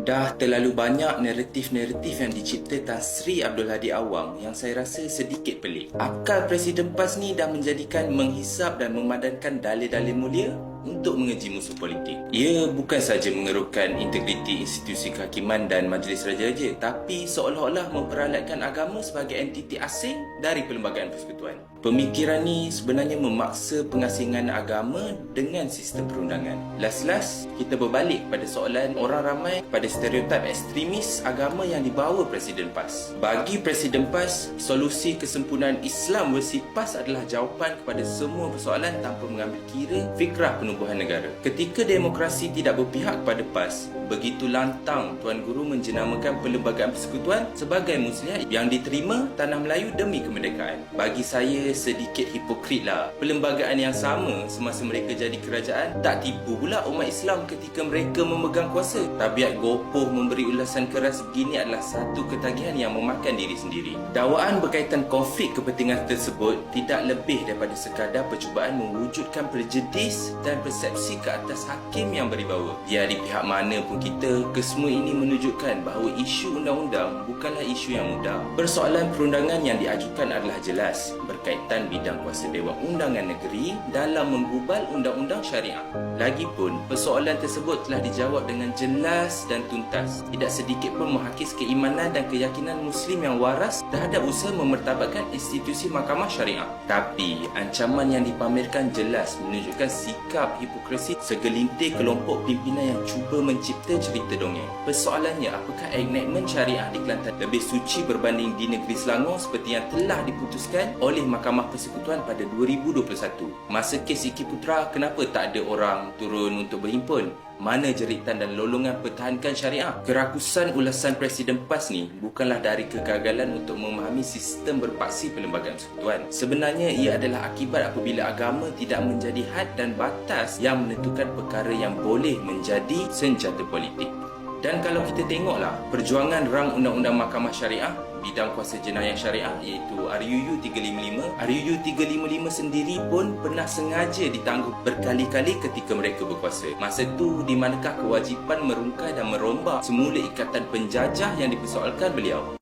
Dah terlalu banyak naratif-naratif yang dicipta Tan Sri Abdul Hadi Awang yang saya rasa sedikit pelik. Akal Presiden PAS ni dah menjadikan menghisap dan memadankan dalil-dalil mulia untuk mengeji musuh politik. Ia bukan sahaja mengerukan integriti institusi kehakiman dan majlis raja-raja, tapi seolah-olah memperalatkan agama sebagai entiti asing dari Perlembagaan Persekutuan. Pemikiran ni sebenarnya memaksa pengasingan agama dengan sistem perundangan. Las-las, kita berbalik pada soalan orang ramai pada stereotip ekstremis agama yang dibawa Presiden PAS. Bagi Presiden PAS, solusi kesempurnaan Islam versi PAS adalah jawapan kepada semua persoalan tanpa mengambil kira fikrah penubuhan negara. Ketika demokrasi tidak berpihak kepada PAS, begitu lantang Tuan Guru menjenamakan Perlembagaan Persekutuan sebagai muslihat yang diterima tanah Melayu demi kemerdekaan. Bagi saya sedikit hipokritlah. Perlembagaan yang sama semasa mereka jadi kerajaan tak tipu pula umat Islam ketika mereka memegang kuasa. Tabiat gopoh memberi ulasan keras begini adalah satu ketagihan yang memakan diri sendiri. Dakwaan berkaitan konflik kepentingan tersebut tidak lebih daripada sekadar percubaan mewujudkan prejudice dan persepsi ke atas hakim yang berwibawa. Biar di pihak mana pun kita, kesemua ini menunjukkan bahawa isu undang-undang bukanlah isu yang mudah. Persoalan perundangan yang diajukan adalah jelas berkaitan bidang kuasa Dewan Undangan Negeri dalam menggubal undang-undang syariah. Lagipun, persoalan tersebut telah dijawab dengan jelas dan tuntas. Tidak sedikit pun menghakis keimanan dan keyakinan Muslim yang waras terhadap usaha memertabatkan institusi mahkamah syariah. Tapi, ancaman yang dipamerkan jelas menunjukkan sikap hipokrisi segelintir kelompok pimpinan yang cuba mencipta cerita dongeng. Persoalannya, apakah enactment syariah di Kelantan lebih suci berbanding di negeri Selangor seperti yang telah diputuskan oleh Mahkamah Persekutuan pada 2021? Masa kes Iki Putra, kenapa tak ada orang turun untuk berhimpun? Mana jeritan dan lolongan pertahankan syariah? Kerakusan ulasan Presiden PAS ni bukanlah dari kegagalan untuk memahami sistem berpaksi Perlembagaan Persekutuan. Sebenarnya ia adalah akibat apabila agama tidak menjadi had dan batas yang menentukan perkara yang boleh menjadi senjata politik. Dan kalau kita tengoklah perjuangan rang Undang-Undang Mahkamah Syariah bidang kuasa jenayah syariah iaitu RUU 355. RUU 355 sendiri pun pernah sengaja ditangguh berkali-kali ketika mereka berkuasa. Masa tu di manakah kewajipan merungkai dan merombak semula ikatan penjajah yang dipersoalkan beliau?